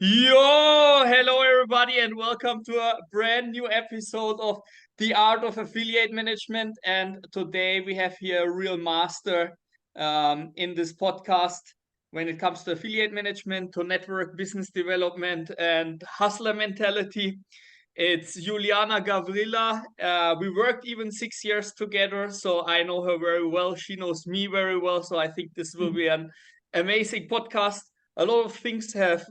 Yo, hello everybody, and welcome to a brand new episode of The Art of Affiliate Management. And today we have here a real master in this podcast when it comes to affiliate management, to network business development, and hustler mentality. It's Iuliana Gavrila. We worked even 6 years together, so I know her very well. She knows me very well, so I think this will be an amazing podcast. A lot of things have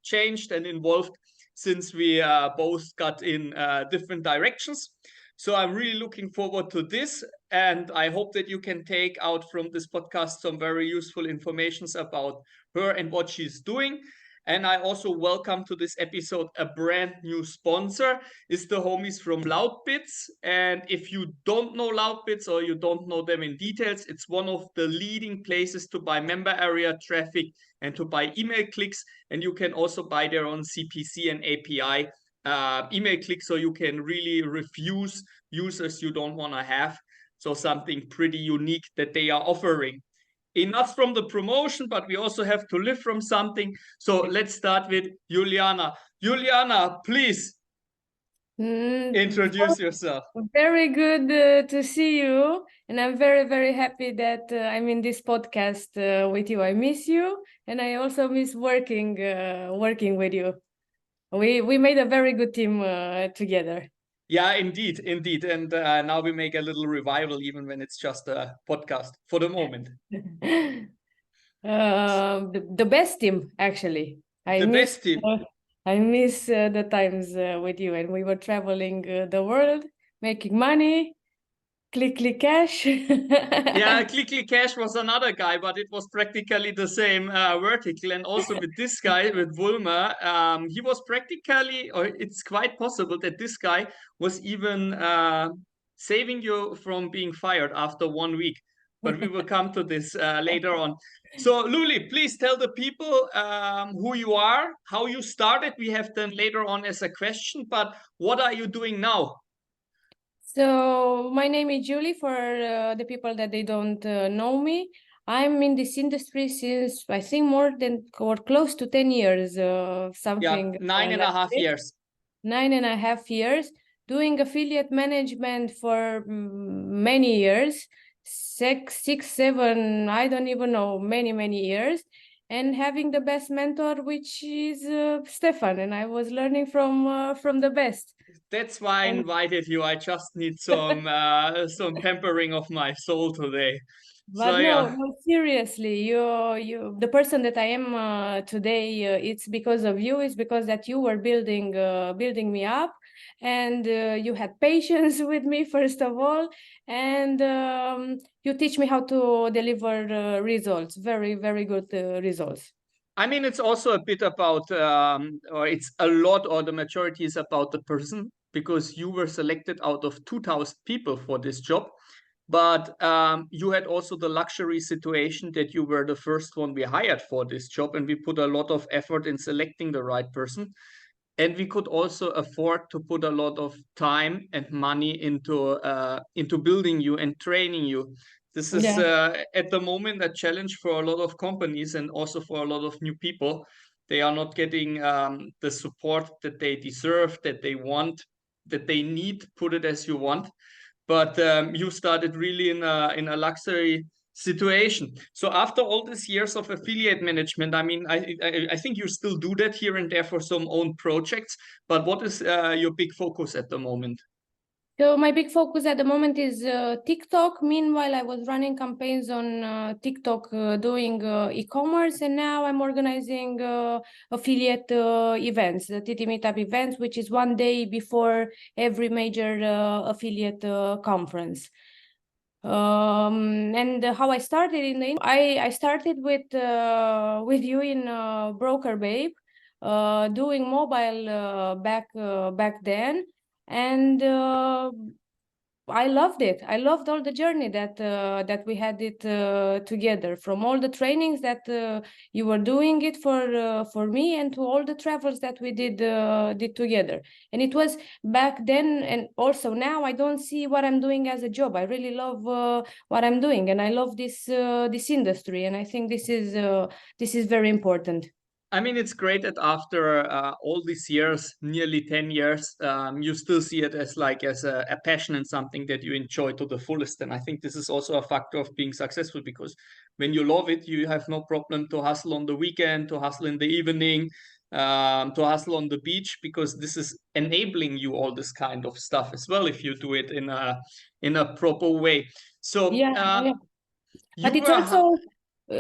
changed and evolved since we both got in different directions. So I'm really looking forward to this, and I hope that you can take out from this podcast some very useful informations about her and what she's doing. And I also welcome to this episode a brand new sponsor. It's the homies from Loudbits. And if you don't know Loudbits or you don't know them in details, it's one of the leading places to buy member area traffic and to buy email clicks. And you can also buy their own CPC and API email clicks, so you can really refuse users you don't want to have. So something pretty unique that they are offering. Enough from the promotion, but we also have to live from something. So let's start with Iuliana. Iuliana, please introduce yourself. Very good to see you, and I'm very, very happy that I'm in this podcast with you. I miss you, and I also miss working with you. We made a very good team together. Yeah, indeed. And now we make a little revival, even when it's just a podcast for the moment. The best team, actually. Best team. I miss the times with you, and we were traveling the world, making money. Click cash. Yeah, Click Cash was another guy, but it was practically the same vertical. And also with this guy, with Wulmer, he was practically, or it's quite possible that this guy was even saving you from being fired after 1 week. But we will come to this later on. So, Luli, please tell the people who you are, how you started. We have then later on as a question, but what are you doing now? So my name is Julie, for the people that they don't know me. I'm in this industry since I think more than or close to 10 years, something. Yeah, 9.5 years. 9.5 years, doing affiliate management for many years, six, seven, I don't even know, many years, and having the best mentor, which is Stefan, and I was learning from the best. That's why I invited you. I just need some pampering of my soul today. But So no, yeah. no, seriously, the person that I am today, it's because of you. It's because that you were building me up, and you had patience with me first of all, and you teach me how to deliver results, very, very good results. I mean, it's also a bit about, or it's a lot, or the majority is about the person, because you were selected out of 2,000 people for this job. But you had also the luxury situation that you were the first one we hired for this job, and we put a lot of effort in selecting the right person. And we could also afford to put a lot of time and money into building you and training you. This is at the moment a challenge for a lot of companies and also for a lot of new people. They are not getting the support that they deserve, that they want, that they need. Put it as you want. But you started really in a luxury situation. So after all these years of affiliate management, I mean, I think you still do that here and there for some own projects. But what is your big focus at the moment? So my big focus at the moment is TikTok. Meanwhile, I was running campaigns on TikTok, doing e-commerce, and now I'm organizing affiliate events, the TTMeetup events, which is one day before every major affiliate conference. And how I started I started with you in Broker Babe, doing mobile back then. And I loved it. I loved all the journey that we had it together, from all the trainings that you were doing it for me, and to all the travels that we did together. And it was back then, and also now I don't see what I'm doing as a job. I really love what I'm doing, and I love this industry, and I think this is very important. I mean, it's great that after all these years, nearly 10 years, you still see it as a passion and something that you enjoy to the fullest. And I think this is also a factor of being successful, because when you love it, you have no problem to hustle on the weekend, to hustle in the evening, to hustle on the beach, because this is enabling you all this kind of stuff as well if you do it in a proper way. So Yeah, yeah. you But it's were also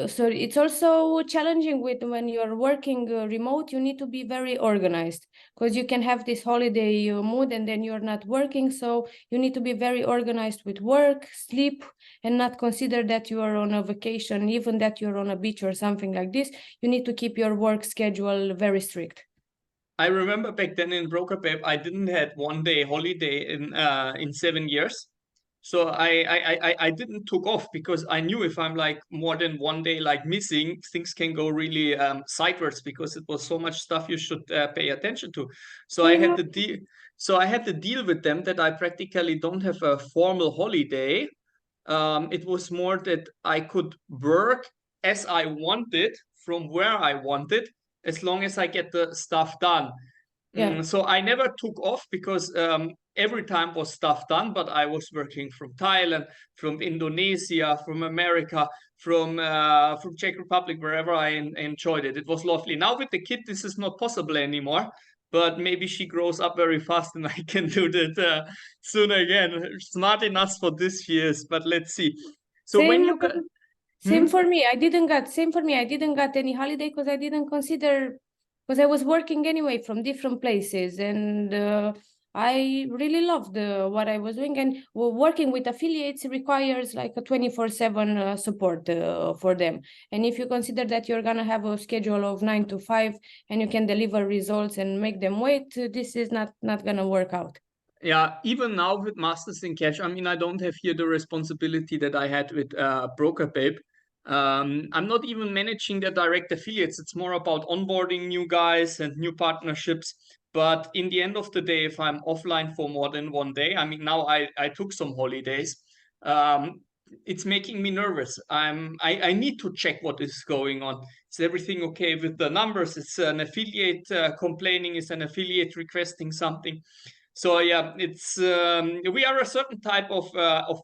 sorry, it's also challenging with when you're working remote. You need to be very organized, because you can have this holiday mood and then you're not working. So you need to be very organized with work, sleep, and not consider that you are on a vacation, even that you're on a beach or something like this. You need to keep your work schedule very strict. I remember back then in Broker Babe, I didn't had one day holiday in 7 years. So I didn't took off, because I knew if I'm like more than one day like missing, things can go really sideways, because it was so much stuff you should pay attention to. So I Same. had the deal. So I had to deal with them that I practically don't have a formal holiday. It was more that I could work as I wanted from where I wanted, as long as I get the stuff done. Yeah. So I never took off, because every time was stuff done, but I was working from Thailand, from Indonesia, from America, from Czech Republic, wherever I enjoyed it. It was lovely. Now with the kid, this is not possible anymore. But maybe she grows up very fast, and I can do that soon again. Smart enough for this years, but let's see. So when Same. you got, Same for me. Same for me. I didn't got any holiday because I didn't consider, because I was working anyway from different places, and I really loved what I was doing. And working with affiliates requires like a 24/7 support for them. And if you consider that you're gonna have a schedule of 9 to 5 and you can deliver results and make them wait, this is not gonna work out. yeah, even now with Masters in Cash, I mean, I don't have here the responsibility that I had with Broker Babe. I'm not even managing the direct affiliates. It's more about onboarding new guys and new partnerships. But in the end of the day, if I'm offline for more than one day, I mean, now I took some holidays. Um, it's making me nervous. I need to check what is going on. Is everything okay with the numbers? Is an affiliate complaining? Is an affiliate requesting something? So yeah, it's we are a certain type of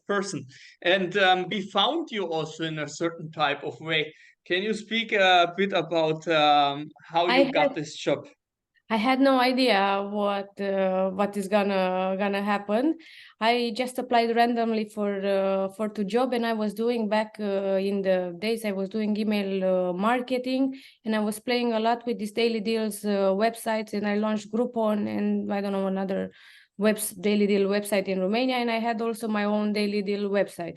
person, and we found you also in a certain type of way. Can you speak a bit about how I you had got this job? I had no idea what is gonna happen. I just applied randomly for two job, and I was doing back in the days I was doing email marketing, and I was playing a lot with these daily deals websites, and I launched Groupon and I don't know another daily deal website in Romania, and I had also my own daily deal website.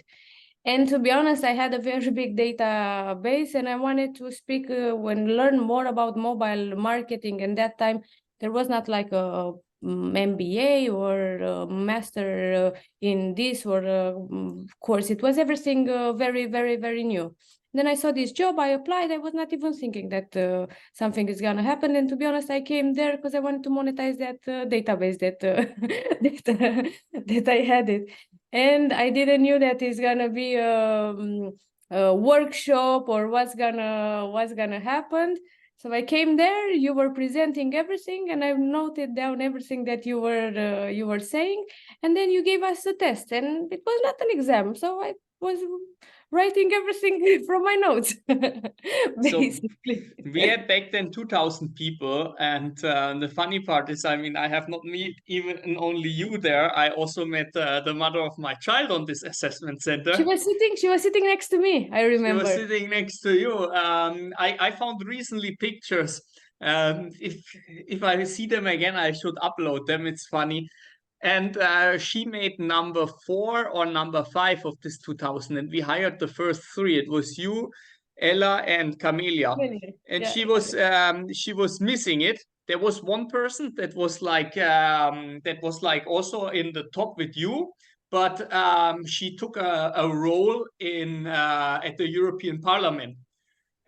And to be honest, I had a very big database and I wanted to speak and learn more about mobile marketing. And that time there was not like a MBA or a master in this or a course. It was everything very, very, very new. Then I saw this job, I applied. I was not even thinking that something is gonna happen. And to be honest, I came there because I wanted to monetize that database that I had it. And I didn't knew that it's gonna be a workshop or what's gonna happen. So I came there. You were presenting everything, and I noted down everything that you were saying. And then you gave us a test, and it was not an exam. So I was writing everything from my notes, So basically. we had back then 2,000 people, and the funny part is, I mean, I have not met even only you there. I also met the mother of my child on this assessment She center. was sitting. She was sitting next to me. I She was remember. sitting next to you. I found recently pictures. If I see them again, I should upload them. It's funny. And she made number 4 or number 5 of this 2000. And we hired the first 3. It was you, Ella, and Camelia. And Yeah, she was missing it. There was one person that was like also in the top with you, but she took a role in at the European Parliament,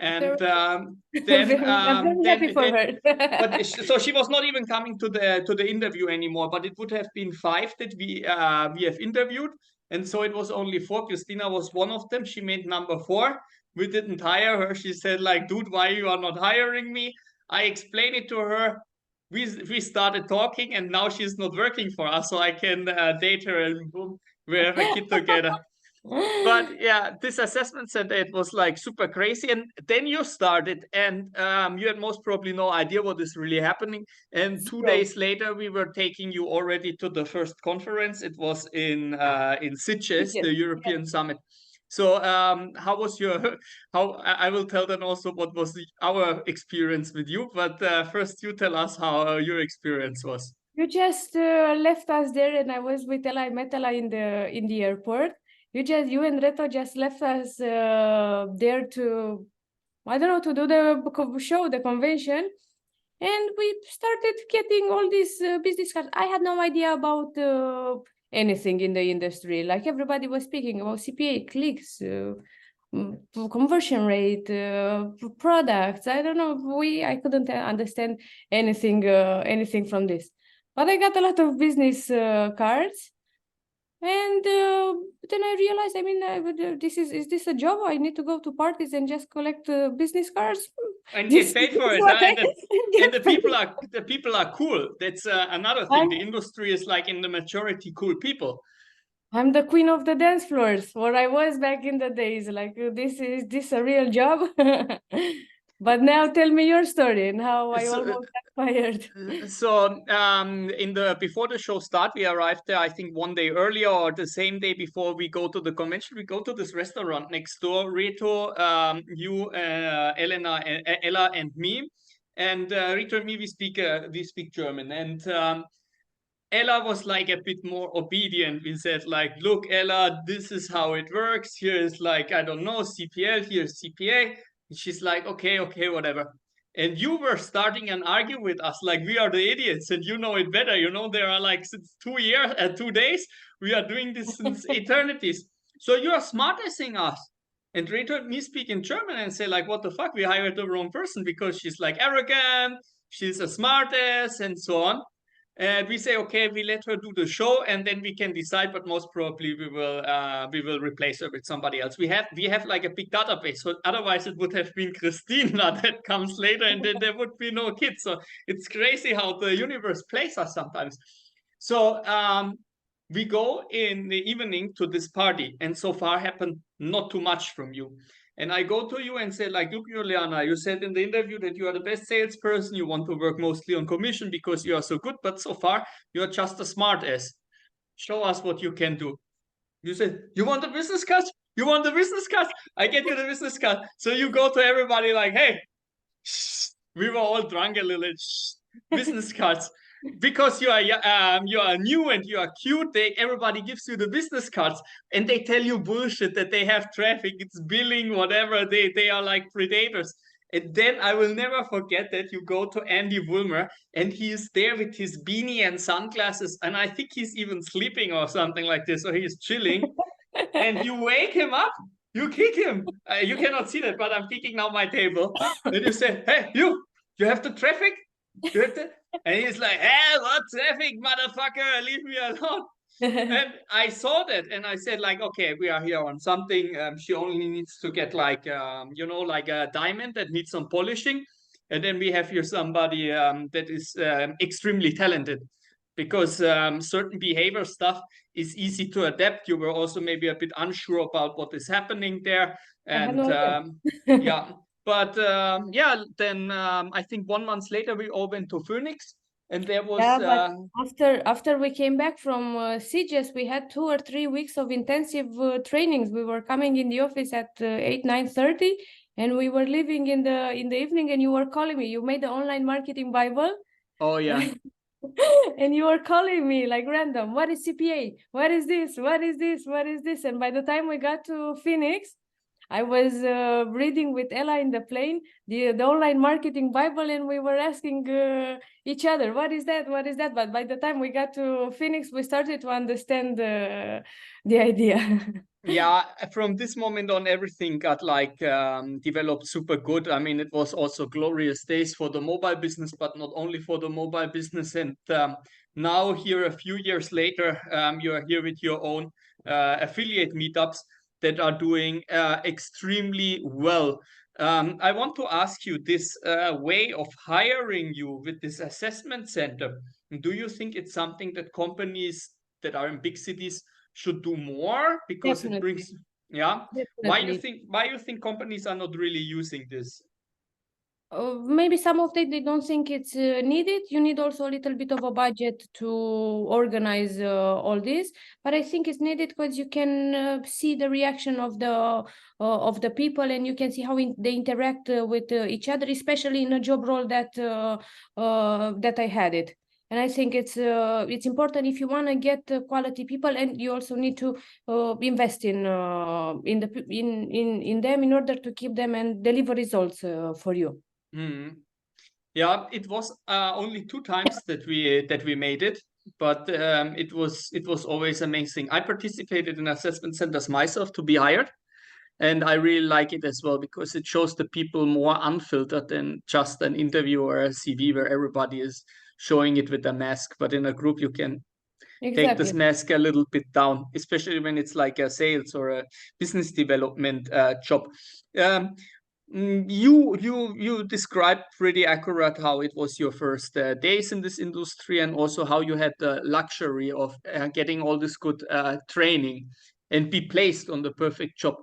very, and I'm very happy for then her. but so she was not even coming to the interview anymore. But it would have been 5 that we have interviewed, and so it was only 4. Christina was one of them. She made number 4. We didn't hire her. She said like, "Dude, why you are not hiring me?" I explained it to her. We started talking, and now she's not working for us, so I can date her, and boom, we have a kid together. But yeah, this assessment center, it was like super crazy. And then you started, and you had most probably no idea what is really happening. And 2 days later, we were taking you already to the first conference. It was in Sitges, the European Summit. So how was your how I will tell then also what was our experience with you, but first you tell us how your experience was. You just left us there, and I was with Ella. I met Ella in the airport. You and Reto just left us there to, I don't know, to do the show, the convention. And we started getting all these business cards. I had no idea about anything in the industry. Like everybody was speaking about CPA, clicks, conversion rate, products. I don't know. I couldn't understand anything from this. But I got a lot of business cards. And then I realized, I mean, is this a job? I need to go to parties and just collect business cards And get paid for it, and the people are cool. That's another thing. The industry is like in the majority cool people. I'm the queen of the dance floors, or I was back in the days. Like, is this a real job? But now tell me your story and how I almost got fired. So in the before the show start, we arrived there, I think 1 day earlier or the same day before we go to the convention. We go to this restaurant next door. Reto, you, Ella, and me. And Reto and me, we speak German. And Ella was like a bit more obedient. We said like, look, Ella, this is how it works. Here is like, I don't know, CPL, here's CPA. And she's like, okay, whatever. And you were starting an argue with us like we are the idiots and you know it better. You know, there are like since 2 years, 2 days, we are doing this since eternities. So you are smartest us. And Rachel heard me speak in German and say like, what the fuck? We hired the wrong person because she's like arrogant, she's a smartass and so on. And we say, okay, we let her do the show, and then we can decide. But most probably, we will replace her with somebody else. We have like a big database. So otherwise, it would have been Christina that comes later, and then there would be no kids. So it's crazy how the universe plays us sometimes. So we go in the evening to this party, and so far happened not too much from you. And I go to you and say, like, look, Iuliana, you said in the interview that you are the best salesperson. You want to work mostly on commission because you are so good. But so far, you are just a smart ass. Show us what you can do. You said, you want the business card? You want the business card? I get you the business card. So you go to everybody like, hey, shh. We were all drunk a little. Shh. Business cards. Because you are new and you are cute, everybody gives you the business cards and they tell you bullshit that they have traffic, it's billing, whatever. They are like predators. And then I will never forget that you go to Andy Woolmer and he is there with his beanie and sunglasses, and I think he's even sleeping or something like this, or he's chilling. And you wake him up, you kick him. You cannot see that, but I'm kicking now my table. And you say, hey, you have the traffic? You have the... And he's like, hey, what traffic, motherfucker? Leave me alone. And I saw that and I said, like, okay, we are here on something. She only needs to get like, like a diamond that needs some polishing. And then we have here somebody that is extremely talented, because certain behavior stuff is easy to adapt. You were also maybe a bit unsure about what is happening there. And yeah. But then I think 1 month later, we all went to Phoenix. And there was but after we came back from Sitges, we had 2 or 3 weeks of intensive trainings. We were coming in the office at 8-9:30, and we were leaving in the evening. And you were calling me. You made the online marketing Bible. Oh yeah. And you were calling me like random. What is CPA? What is this? What is this? What is this? And by the time we got to Phoenix, I was reading with Ella in the plane the online marketing Bible, and we were asking each other, what is that? What is that? But by the time we got to Phoenix, we started to understand the idea. Yeah, from this moment on, everything got like developed super good. I mean, it was also glorious days for the mobile business, but not only for the mobile business. And now here, a few years later, you are here with your own affiliate meetups that are doing extremely well. I want to ask you this way of hiring you with this assessment center. Do you think it's something that companies that are in big cities should do more because it Definitely, brings, yeah? definitely. Why you think companies are not really using this? Maybe some of they don't think it's needed. You need also a little bit of a budget to organize all this, but I think it's needed because you can see the reaction of the people, and you can see how they interact with each other, especially in a job role that I had it. And I think it's important if you want to get quality people, and you also need to invest in them in order to keep them and deliver results for you. Hmm. Yeah, it was only 2 times that we made it, but it was always amazing. I participated in assessment centers myself to be hired, and I really like it as well because it shows the people more unfiltered than just an interview or a CV where everybody is showing it with a mask. But in a group, you can take this Exactly. mask a little bit down, especially when it's like a sales or a business development job. Um, you described pretty accurate how it was your first days in this industry, and also how you had the luxury of getting all this good training and be placed on the perfect job.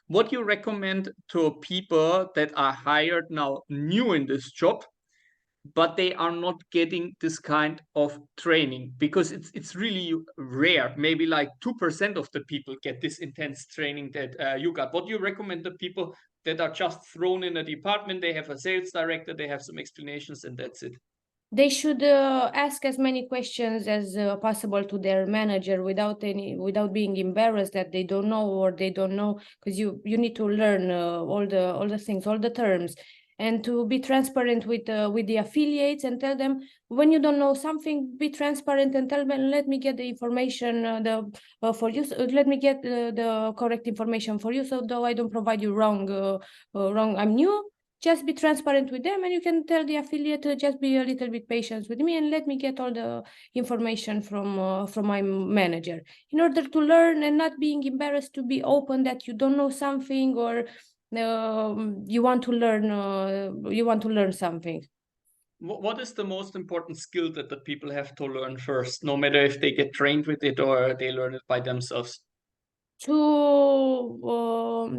What you recommend to people that are hired now new in this job, but they are not getting this kind of training because it's really rare. Maybe like 2% of the people get this intense training that you got. What do you recommend the people that are just thrown in a department? They have a sales director, they have some explanations, and that's it. They should ask as many questions as possible to their manager without being embarrassed that they don't know or they don't know, because you need to learn all the things, all the terms, and to be transparent with the affiliates and tell them when you don't know something, be transparent and tell them, let me get the information for you, let me get the correct information for you, so though I don't provide you wrong, I'm new. Just be transparent with them, and you can tell the affiliate, just be a little bit patient with me and let me get all the information from my manager, in order to learn and not being embarrassed, to be open that you don't know something, or you want to learn something. What is the most important skill that the people have to learn first, no matter if they get trained with it or they learn it by themselves? To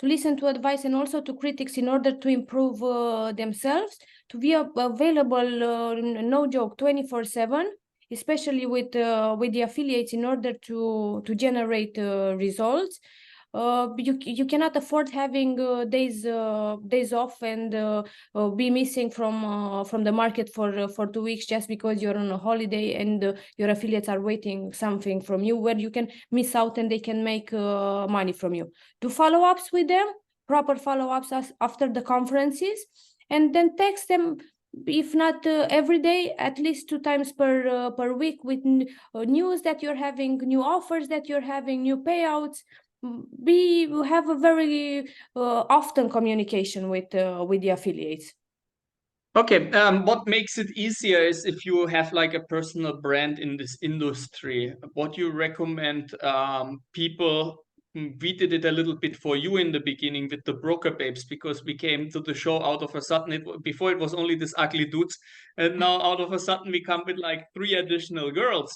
listen to advice, and also to critics, in order to improve themselves, to be available, no joke, 24/7, especially with the affiliates, in order to generate results. You cannot afford having days off, and be missing from the market for 2 weeks just because you're on a holiday, and your affiliates are waiting something from you where you can miss out and they can make money from you. Do follow-ups with them, proper follow-ups after the conferences, and then text them, if not every day, at least 2 times per week, with news that you're having, new offers that you're having, new payouts. We have a very often communication with the affiliates. Okay, what makes it easier is if you have like a personal brand in this industry. What you recommend people? We did it a little bit for you in the beginning with the broker babes, because we came to the show out of a sudden. Before it was only this ugly dudes, and now out of a sudden we come with like 3 additional girls.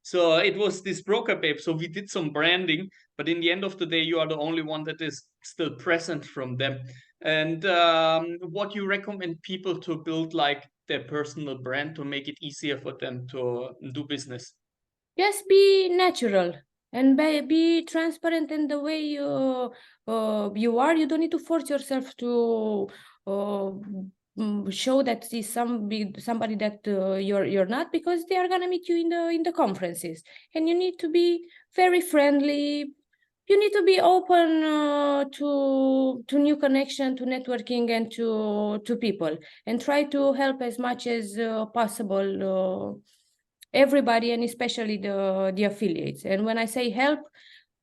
So it was this broker babe. So we did some branding, but in the end of the day, you are the only one that is still present from them. And what you recommend people to build like their personal brand to make it easier for them to do business? Just be natural and be transparent in the way you are. You don't need to force yourself to show that is somebody that you're not, because they are gonna meet you in the conferences, and you need to be very friendly. You need to be open to new connection, to networking, and to people, and try to help as much as possible everybody, and especially the affiliates. And when I say help,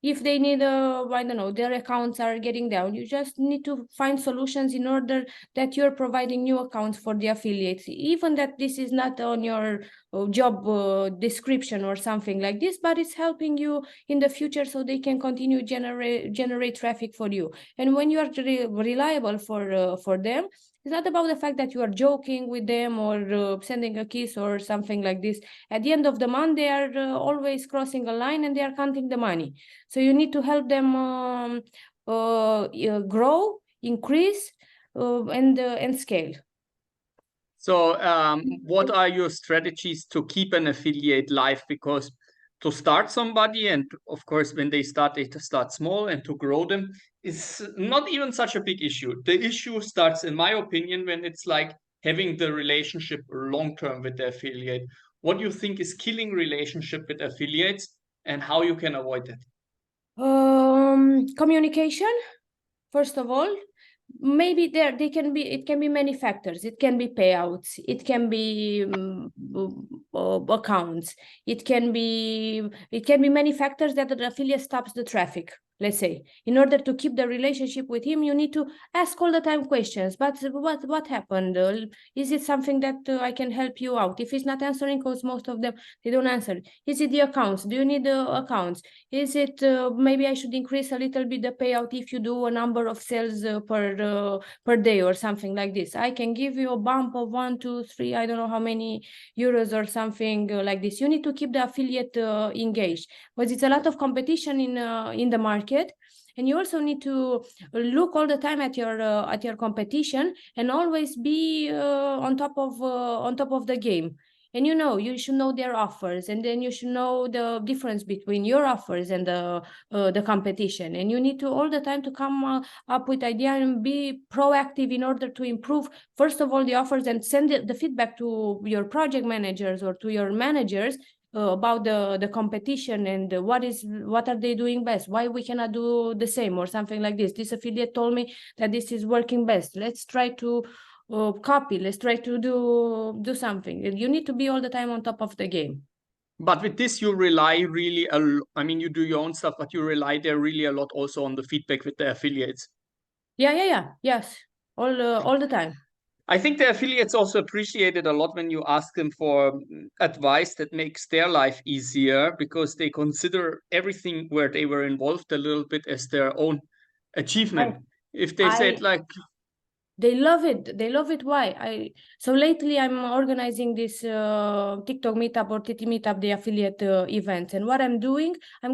if they need I don't know, their accounts are getting down, you just need to find solutions in order that you're providing new accounts for the affiliates, even that this is not on your job description or something like this, but it's helping you in the future so they can continue generate traffic for you. And when you are reliable for them, it's not about the fact that you are joking with them or sending a kiss or something like this. At the end of the month, they are always crossing a line and they are counting the money. So you need to help them grow, increase, and scale. So, what are your strategies to keep an affiliate live? Because to start somebody, and of course, when they start small, and to grow them is not even such a big issue. The issue starts, in my opinion, when it's like having the relationship long term with the affiliate. What do you think is killing relationship with affiliates, and how you can avoid that? Communication, first of all. Maybe it can be many factors. It can be payouts, it can be accounts, it can be many factors that the affiliate stops the traffic. Let's say, in order to keep the relationship with him, you need to ask all the time questions. But what happened? Is it something that I can help you out? If he's not answering, because most of them, they don't answer. Is it the accounts? Do you need the accounts? Is it maybe I should increase a little bit the payout if you do a number of sales per day or something like this? I can give you a bump of 1, 2, 3, I don't know how many euros or something like this. You need to keep the affiliate engaged, because it's a lot of competition in the market. And you also need to look all the time at your competition and always be on top of the game. And you should know their offers, and then you should know the difference between your offers and the competition. And you need to all the time to come up with idea and be proactive in order to improve, first of all, the offers, and send the feedback to your project managers or to your managers about the competition, and what are they doing best, why we cannot do the same or something like this. This affiliate told me that this is working best. Let's try to copy. Let's try to do something. You need to be all the time on top of the game. But with this, you rely really, I mean, you do your own stuff, but you rely there really a lot also on the feedback with the affiliates. Yes, all the time. I think the affiliates also appreciate it a lot when you ask them for advice that makes their life easier, because they consider everything where they were involved a little bit as their own achievement. If they said like, they love it. They love it. Why? So lately I'm organizing this TikTok meetup or TT meetup, the affiliate events. And what I'm doing, I'm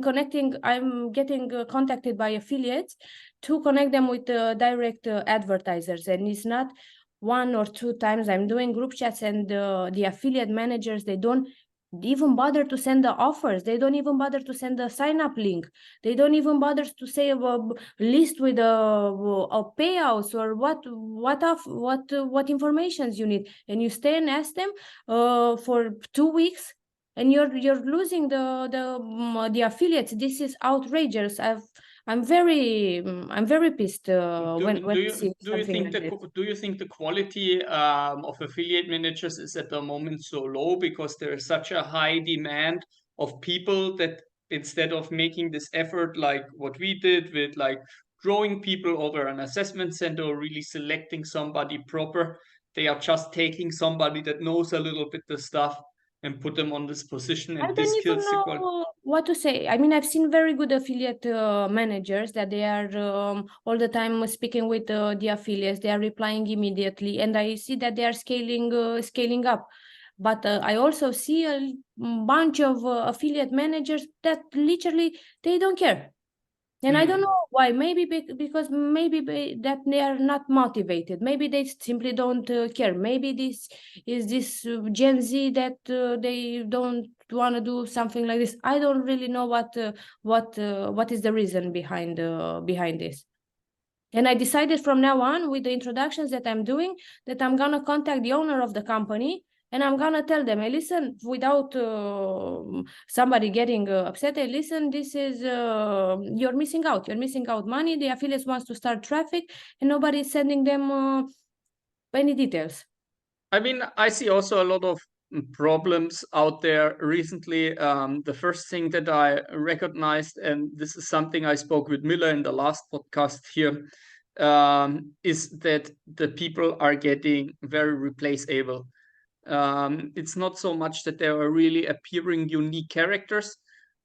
getting contacted by affiliates to connect them with direct advertisers. And it's not 1 or 2 times. I'm doing group chats, and the affiliate managers, they don't even bother to send the offers. They don't even bother to send the sign up link. They don't even bother to say a list with a payouts or what informations you need. And you stay and ask them for 2 weeks, and you're losing the affiliates. This is outrageous. I'm very pissed when I see something like this. Do you think the quality of affiliate managers is at the moment so low because there is such a high demand of people that instead of making this effort like what we did with like growing people over an assessment center or really selecting somebody proper, they are just taking somebody that knows a little bit the stuff and put them on this position, I and this don't even kills the quality? know what to say. I mean, I've seen very good affiliate managers that they are all the time speaking with the affiliates. They are replying immediately, and I see that they are scaling up. But I also see a bunch of affiliate managers that literally they don't care. And I don't know why. Maybe because that they are not motivated. Maybe they simply don't care. Maybe this Gen Z that they don't want to do something like this. I don't really know what is the reason behind this. And I decided from now on, with the introductions that I'm doing, that I'm gonna contact the owner of the company, and I'm gonna tell them, hey, listen, without somebody getting upset, hey, listen, this is, you're missing out. You're missing out money. The affiliates wants to start traffic, and nobody's sending them any details. I mean, I see also a lot of problems out there recently. The first thing that I recognized, and this is something I spoke with Miller in the last podcast here, is that the people are getting very replaceable. It's not so much that there are really appearing unique characters.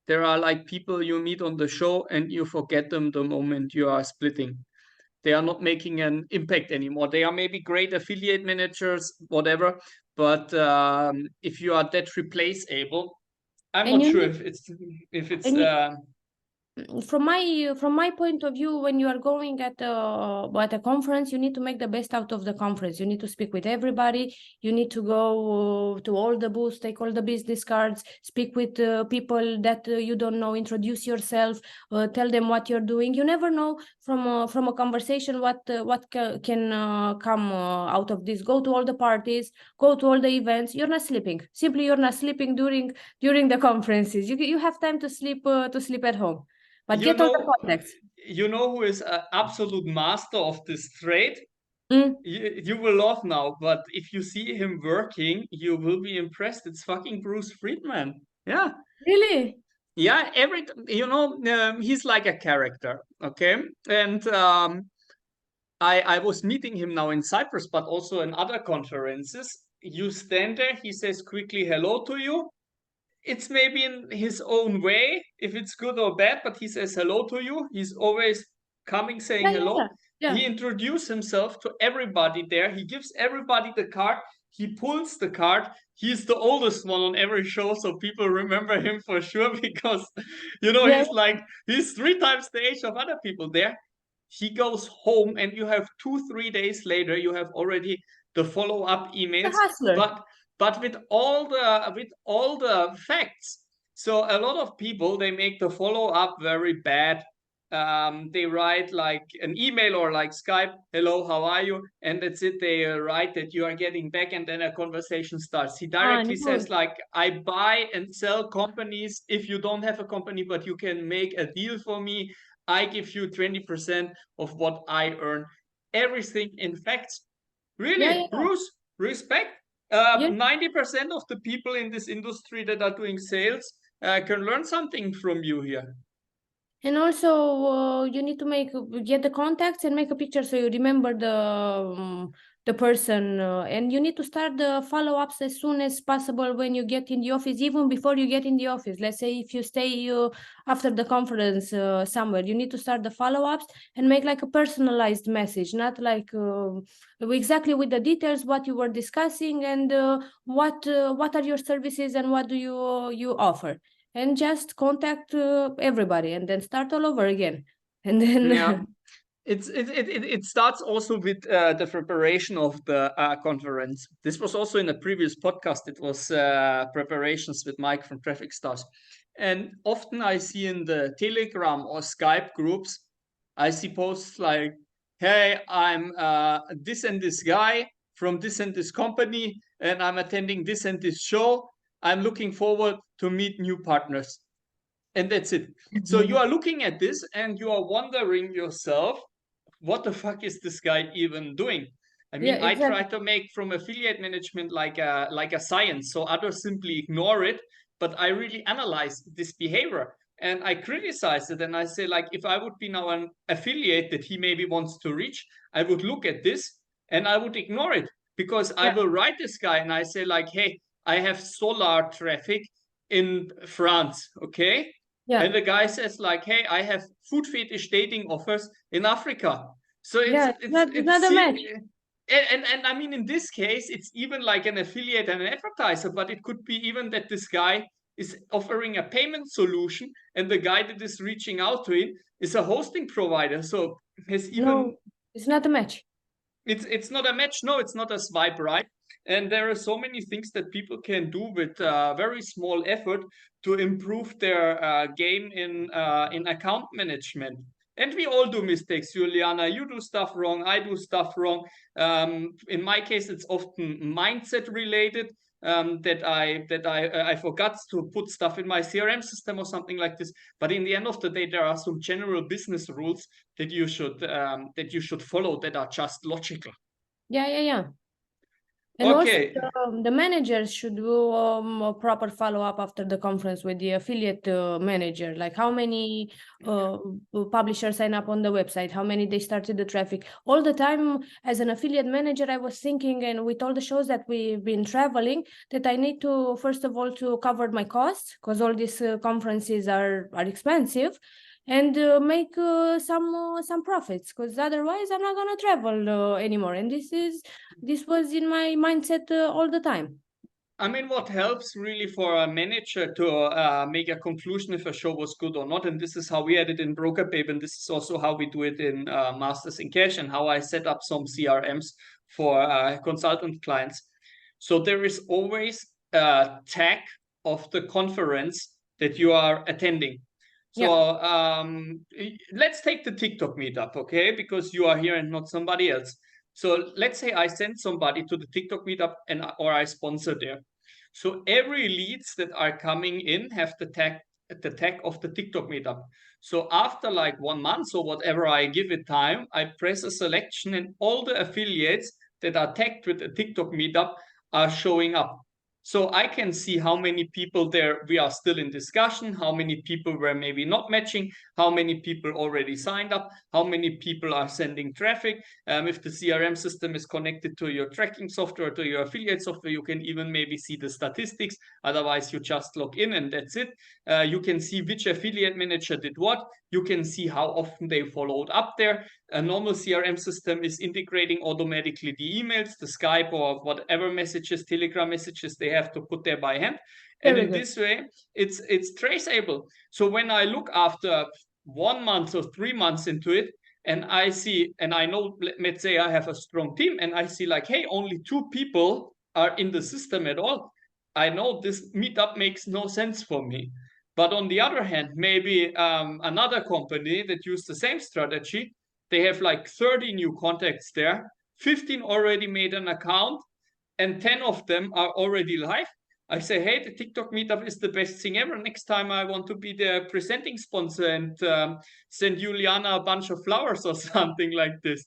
There are like people you meet on the show and you forget them the moment you are splitting. They are not making an impact anymore. They are maybe great affiliate managers, whatever. But if you are that replaceable, I'm And not you sure need if it's and from my point of view, when you are going at a conference, you need to make the best out of the conference. You need to speak with everybody. You need to go to all the booths, take all the business cards, speak with people that you don't know, introduce yourself, tell them what you're doing. You never know from a conversation what can come out of this. Go to all the parties, go to all the events. You're not sleeping. Simply, you're not sleeping during the conferences. You have time to sleep at home. But you get all the know contacts. you know who is an absolute master of this trade. Mm, You will laugh now, but if you see him working, you will be impressed. It's fucking Bruce Friedman. Yeah. really? Yeah, he's like a character, okay? And I was meeting him now in Cyprus, but also in other conferences. You stand there, he says quickly hello to you. It's maybe in his own way, if it's good or bad, but he says hello to you. He's always coming saying Yeah, yeah, hello. yeah. Yeah. He introduces himself to everybody there. He gives everybody the card. He pulls the card. He's the oldest one on every show, so people remember him for sure because, Yeah, he's 3 times the age of other people there. He goes home, and you have 2, 3 days later, you have already the follow-up the emails, hustler. but with all the facts. So a lot of people, they make the follow-up very bad. They write like an email or like Skype, hello, how are you? And that's it. They write that you are getting back, and then a conversation starts. He Ah, directly no. says like, I buy and sell companies. If you don't have a company, but you can make a deal for me, I give you 20% of what I earn. Everything in facts. Yeah, yeah, Really, yeah. Bruce, respect. Yeah. 90% of the people in this industry that are doing sales can learn something from you here. And also, you need to get the contacts and make a picture so you remember the person. And you need to start the follow-ups as soon as possible when you get in the office, even before you get in the office. Let's say if you stay after the conference somewhere, you need to start the follow-ups and make like a personalized message, not like exactly with the details what you were discussing and what are your services and what do you offer, and just contact everybody and then start all over again. And Yeah. then It starts also with the preparation of the conference. This was also in a previous podcast. It was preparations with Mike from Traffic Stars. And often I see in the Telegram or Skype groups, I see posts like, hey, I'm this and this guy from this and this company, and I'm attending this and this show. I'm looking forward to meet new partners. And that's it. So you are looking at this and you are wondering yourself, what the fuck is this guy even doing? I yeah, mean, I try exactly. to make from affiliate management like a science, so others simply ignore it. But I really analyze this behavior and I criticize it, and I say like, if I would be now an affiliate that he maybe wants to reach, I would look at this and I would ignore it, because I Yeah, will write this guy and I say like, hey, I have solar traffic in France, okay? yeah, And the guy says like, hey, I have food fetish dating offers in Africa. So it's yeah. it's It's it's not a match. and I mean, in this case, it's even like an affiliate and an advertiser, but it could be even that this guy is offering a payment solution, and the guy that is reaching out to him is a hosting provider. So has even No, it's not a match. it's not a match. No, it's not a swipe right. And there are so many things that people can do with very small effort to improve their game in account management. And we all do mistakes, Juliana. You do stuff wrong. I do stuff wrong. In my case, it's often mindset related. I forgot to put stuff in my CRM system or something like this. But in the end of the day, there are some general business rules that you should follow that are just logical. Yeah, yeah, yeah. And Okay. also the managers should do a proper follow-up after the conference with the affiliate manager, like how many publishers sign up on the website, how many they started the traffic. All the time as an affiliate manager, I was thinking, and with all the shows that we've been traveling, that I need to, first of all, to cover my costs, because all these conferences are expensive, and make some profits, because otherwise I'm not gonna travel anymore. And this was in my mindset all the time. I mean, what helps really for a manager to make a conclusion if a show was good or not, and this is how we had it in Broker Babe, and this is also how we do it in Masters in Cash, and how I set up some CRMs for consultant clients. So there is always a tag of the conference that you are attending. So let's take the TikTok meetup, okay? Because you are here and not somebody else. So let's say I send somebody to the TikTok meetup or I sponsor there. So every leads that are coming in have the tag of the TikTok meetup. So after like 1 month or whatever I give it time, I press a selection and all the affiliates that are tagged with the TikTok meetup are showing up. So I can see how many people there we are still in discussion, how many people were maybe not matching, how many people already signed up, how many people are sending traffic. If the CRM system is connected to your tracking software, to your affiliate software, you can even maybe see the statistics. Otherwise, you just log in and that's it. You can see which affiliate manager did what. You can see how often they followed up there. A normal CRM system is integrating automatically the emails, the Skype or whatever messages, Telegram messages they have to put there by hand. And in this way, it's traceable. So when I look after 1 month or 3 months into it, and I see, and I know, let's say I have a strong team, and I see like, hey, only 2 people are in the system at all. I know this meetup makes no sense for me. But on the other hand, maybe another company that used the same strategy, they have like 30 new contacts there, 15 already made an account, and 10 of them are already live. I say, hey, the TikTok meetup is the best thing ever. Next time I want to be the presenting sponsor and send Iuliana a bunch of flowers or something like this.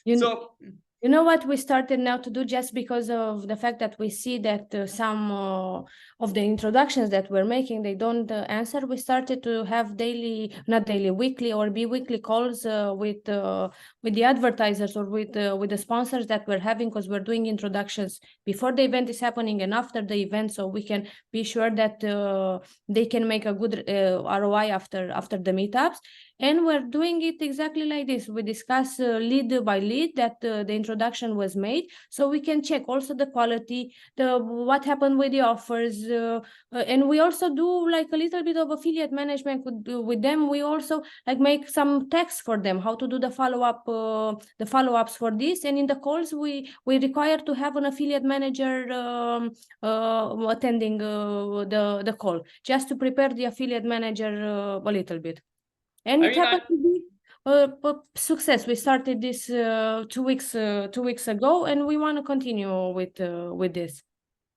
You know what we started now to do, just because of the fact that we see that some of the introductions that we're making, they don't answer. We started to have weekly or bi-weekly calls with the advertisers or with the sponsors that we're having, because we're doing introductions before the event is happening and after the event, so we can be sure that they can make a good ROI after the meetups. And we're doing it exactly like this. We discuss lead by lead that the introduction was made, so we can check also the quality, what happened with the offers, and we also do like a little bit of affiliate management with them. We also like make some text for them how to do the follow-ups for this. And in the calls, we require to have an affiliate manager attending the call, just to prepare the affiliate manager a little bit. And it happened to be a success. We started this 2 weeks ago, and we want to continue with this.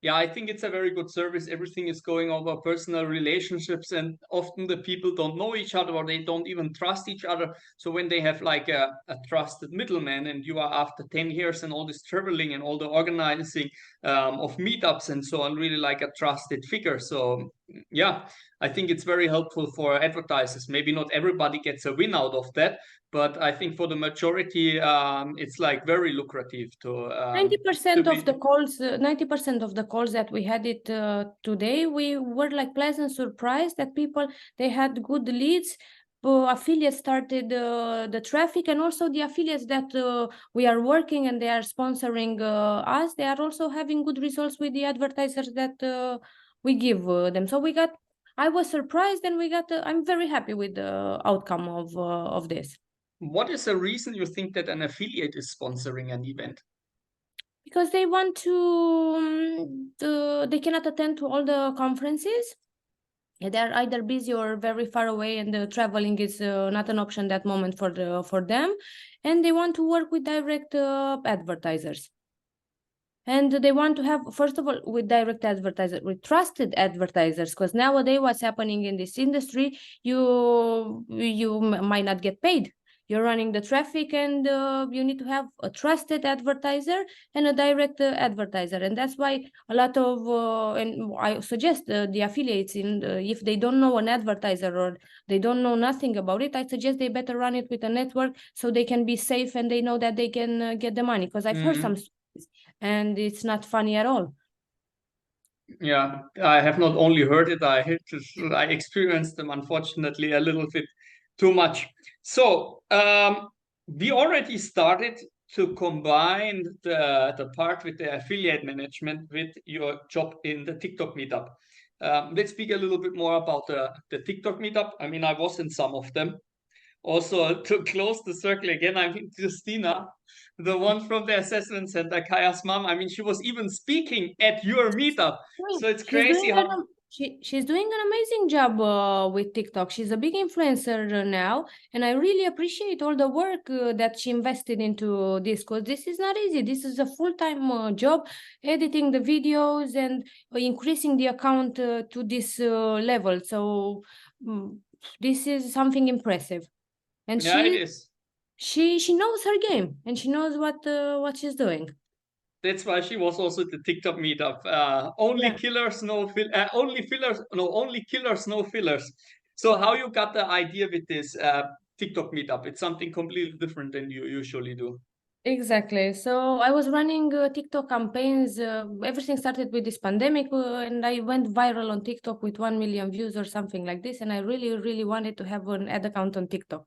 Yeah, I think it's a very good service. Everything is going over personal relationships, and often the people don't know each other or they don't even trust each other. So when they have like a trusted middleman, and you are after 10 years and all this traveling and all the organizing of meetups and so on, really like a trusted figure. So yeah, I think it's very helpful for advertisers. Maybe not everybody gets a win out of that, but I think for the majority, it's like very lucrative to 90% of the calls, 90% of the calls that we had it today, we were like pleasant surprised that people, they had good leads. Affiliates started the traffic, and also the affiliates that we are working and they are sponsoring us, they are also having good results with the advertisers that we give them. So I was surprised, and I'm very happy with the outcome of this. What is the reason you think that an affiliate is sponsoring an event? Because they want to, they cannot attend to all the conferences. They're either busy or very far away, and the traveling is not an option that moment for them. And they want to work with direct advertisers. And they want to have, first of all, with direct advertisers, with trusted advertisers, because nowadays what's happening in this industry, you might not get paid. you're running the traffic, and you need to have a trusted advertiser and a direct advertiser. And that's why a lot of and I suggest the affiliates, if they don't know an advertiser or they don't know nothing about it, I suggest they better run it with a network so they can be safe and they know that they can get the money, because I've heard some stories and it's not funny at all. Yeah, I have not only heard it, I experienced them, unfortunately, a little bit too much. So we already started to combine the part with the affiliate management with your job in the TikTok meetup. Let's speak a little bit more about the TikTok meetup. I mean, I was in some of them. Also, to close the circle again, I mean, Christina, the one from the assessment center, Kaya's mom, I mean, she was even speaking at your meetup. So it's crazy how... She's doing an amazing job with TikTok. She's a big influencer now, and I really appreciate all the work that she invested into this, because this is not easy. This is a full-time job, editing the videos and increasing the account to this level. So this is something impressive, and Yeah, it is. she knows her game, and she knows what she's doing. That's why she was also at the TikTok meetup. Only Yeah. killers, only fillers, no, only killers, no fillers. So how you got the idea with this TikTok meetup? It's something completely different than you usually do. Exactly. So I was running TikTok campaigns. Everything started with this pandemic, and I went viral on TikTok with 1 million views or something like this. And I really, really wanted to have an ad account on TikTok.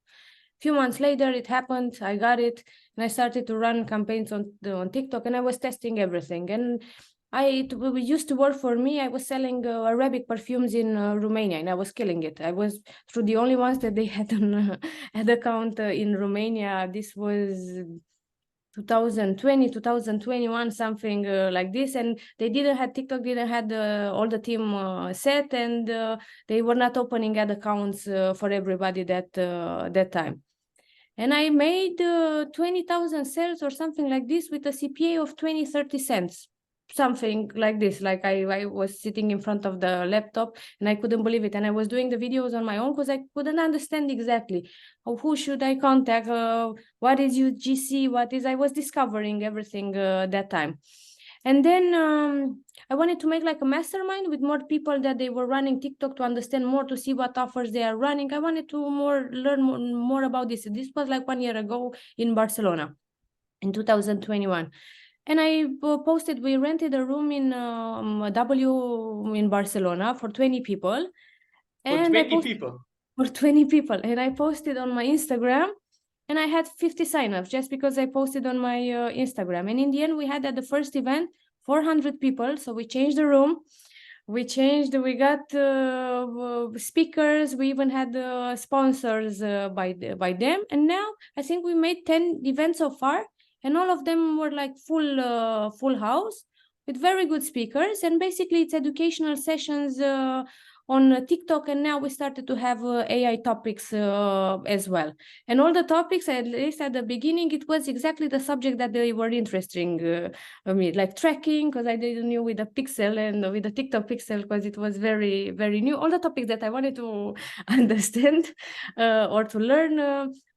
A few months later, it happened. I got it, and I started to run campaigns on TikTok, and I was testing everything. And it used to work for me. I was selling Arabic perfumes in Romania, and I was killing it. I was through the only ones that they had an ad account in Romania. This was 2020, 2021, something like this. And they didn't have TikTok, didn't have all the team set, and they were not opening ad accounts for everybody that time. And I made 20,000 sales or something like this with a CPA of 20, 30 cents. Something like this. Like I was sitting in front of the laptop and I couldn't believe it. And I was doing the videos on my own because I couldn't understand exactly who should I contact, what is UGC, I was discovering everything that time. And then I wanted to make like a mastermind with more people that they were running TikTok to understand more, to see what offers they are running. I wanted to learn more about this. This was like 1 year ago in Barcelona in 2021. And I posted, we rented a room in W in Barcelona for 20 people. For And 20 people? For 20 people. And I posted on my Instagram, and I had 50 signups just because I posted on my Instagram. And in the end, we had at the first event 400 people. So we changed the room. We got speakers. We even had sponsors by them. And now I think we made 10 events so far, and all of them were like full house with very good speakers. And basically, it's educational sessions on TikTok. And now we started to have AI topics as well. And all the topics, at least at the beginning, it was exactly the subject that they were interesting me, like tracking, because I didn't know with the pixel and with the TikTok pixel, because it was very, very new. All the topics that I wanted to understand or to learn,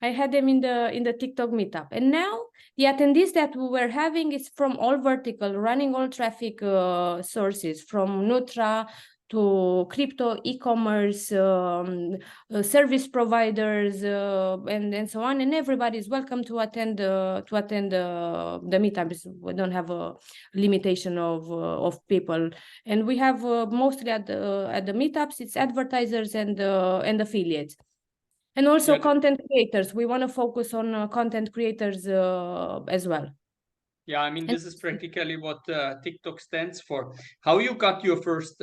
I had them in the TikTok meetup. And now the attendees that we were having is from all vertical, running all traffic sources, from Nutra to crypto, e-commerce, service providers, and so on. And everybody is welcome to attend the meetups. We don't have a limitation of people, and we have mostly at the meetups, it's advertisers and affiliates. And also content creators. We want to focus on content creators as well. Yeah, I mean, this is practically what TikTok stands for. How you got your first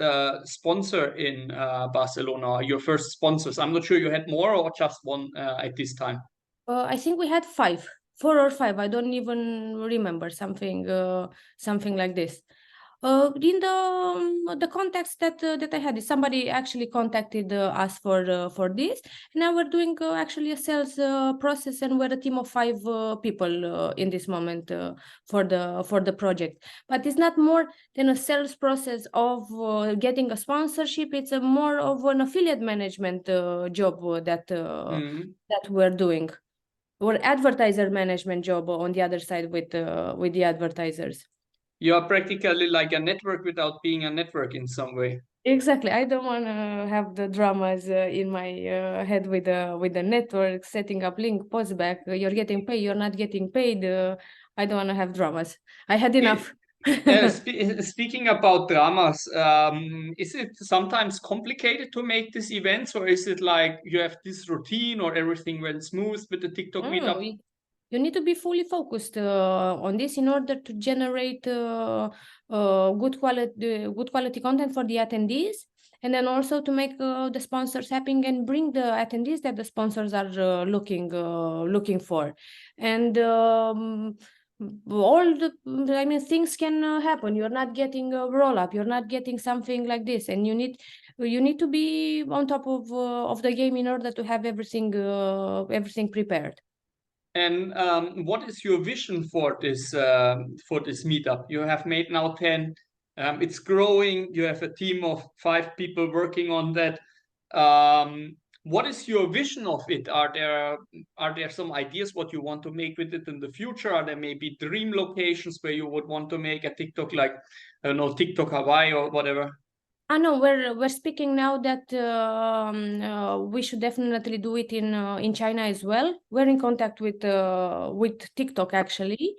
sponsor in Barcelona, your first sponsors? I'm not sure you had more or just one at this time. I think we had 4 or 5. I don't even remember, something like this. In the context that I had, somebody actually contacted us for this. Now we're doing actually a sales process, and we're a team of 5 people in this moment for the project. But it's not more than a sales process of getting a sponsorship. It's a more of an affiliate management job that we're doing. or advertiser management job on the other side with the advertisers. You are practically like a network without being a network in some way. Exactly. I don't want to have the dramas in my head with the network, setting up link, post back. You're getting paid. You're not getting paid. I don't want to have dramas. I had enough. Speaking about dramas, is it sometimes complicated to make these events, or is it like you have this routine, or everything went smooth with the TikTok meetup? You need to be fully focused on this in order to generate good quality content for the attendees, and then also to make the sponsors happy and bring the attendees that the sponsors are looking for. And all the, I mean, things can happen. You're not getting a roll up. You're not getting something like this, and you need to be on top of the game in order to have everything prepared. And what is your vision for this meetup? You have made now 10. It's growing. You have a team of 5 people working on that. What is your vision of it? Are there some ideas what you want to make with it in the future? Are there maybe dream locations where you would want to make a TikTok, like I don't know, TikTok Hawaii or whatever? No, we're speaking now that we should definitely do it in China as well. We're in contact with TikTok actually,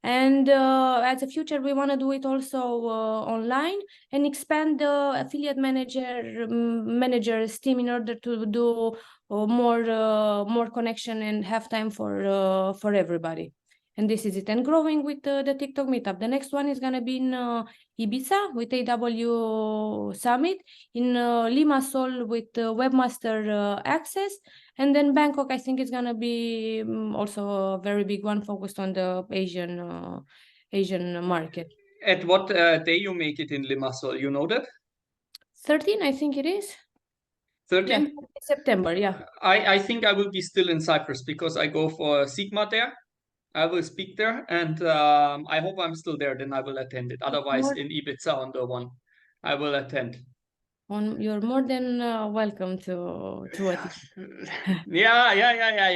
and as a future we want to do it also online and expand the affiliate managers team in order to do more connection and have time for everybody. And this is it. And growing with the TikTok meetup. The next one is gonna be in Ibiza with AW Summit, in Limassol with Webmaster Access, and then Bangkok, I think, is gonna be also a very big one focused on the Asian market. At what day you make it in Limassol? You know that? 13, I think it is. 13? Yeah, September, yeah. I think I will be still in Cyprus because I go for Sigma there. I will speak there, and I hope I'm still there. Then I will attend it. Otherwise, in Ibiza on the one, I will attend. You're more than welcome to attend. Yeah.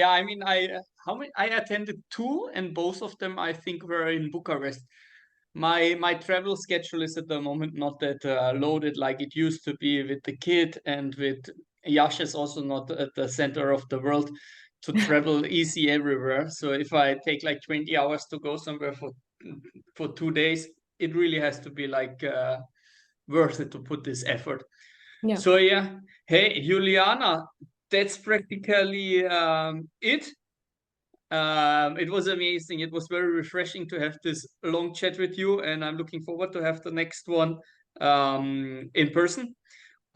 I mean, I attended 2, and both of them I think were in Bucharest. My travel schedule is at the moment not that loaded like it used to be with the kid, and with Yash is also not at the center of the world to travel easy everywhere. So if I take like 20 hours to go somewhere for 2 days, it really has to be like worth it to put this effort. Yeah. So yeah, hey Juliana, that's practically it. It was amazing. It was very refreshing to have this long chat with you, and I'm looking forward to have the next one in person.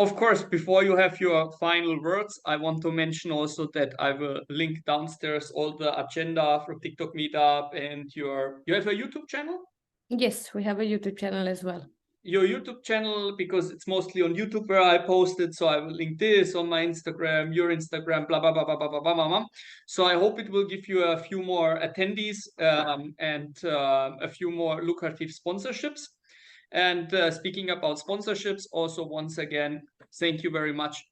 Of course, before you have your final words, I want to mention also that I will link downstairs all the agenda for TikTok meetup, and you have a YouTube channel? Yes, we have a YouTube channel as well. Your YouTube channel, because it's mostly on YouTube where I posted, so I will link this on my Instagram, your Instagram, blah blah blah blah blah blah blah blah. So I hope it will give you a few more attendees and a few more lucrative sponsorships. And speaking about sponsorships, also once again, thank you very much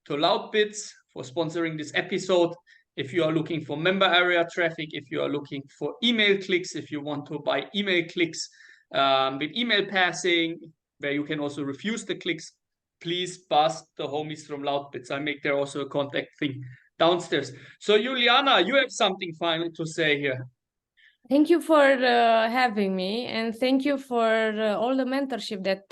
to Loudbits for sponsoring this episode. If you are looking for member area traffic, if you are looking for email clicks, if you want to buy email clicks with email passing, where you can also refuse the clicks, please buzz the homies from Loudbits. I make there also a contact thing downstairs. So Juliana, you have something final to say here. Thank you for having me, and thank you for all the mentorship that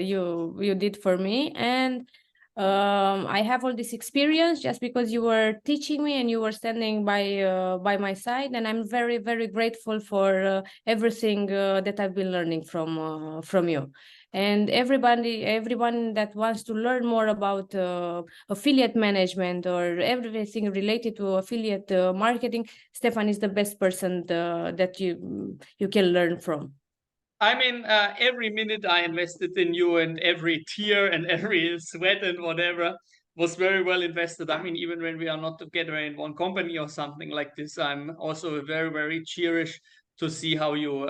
you did for me. And I have all this experience just because you were teaching me and you were standing by my side, and I'm very, very grateful for everything that I've been learning from you. And everyone that wants to learn more about affiliate management or everything related to affiliate marketing, Stefan is the best person that you can learn from. I mean, every minute I invested in you, and every tear and every sweat and whatever was very well invested. I mean, even when we are not together in one company or something like this, I'm also very, very cherish to see how you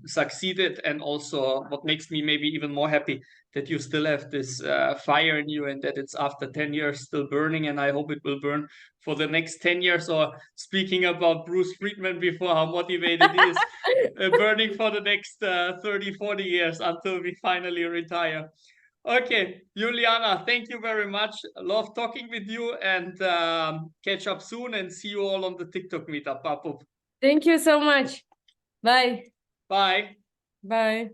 succeeded, and also what makes me maybe even more happy that you still have this fire in you, and that it's after 10 years still burning, and I hope it will burn for the next 10 years. Or speaking about Bruce Friedman before, how motivated he is, burning for the next 30, 40 years until we finally retire. Okay, Iuliana, thank you very much. Love talking with you, and catch up soon, and see you all on the TikTok meetup. Papu. Thank you so much. Bye. Bye. Bye.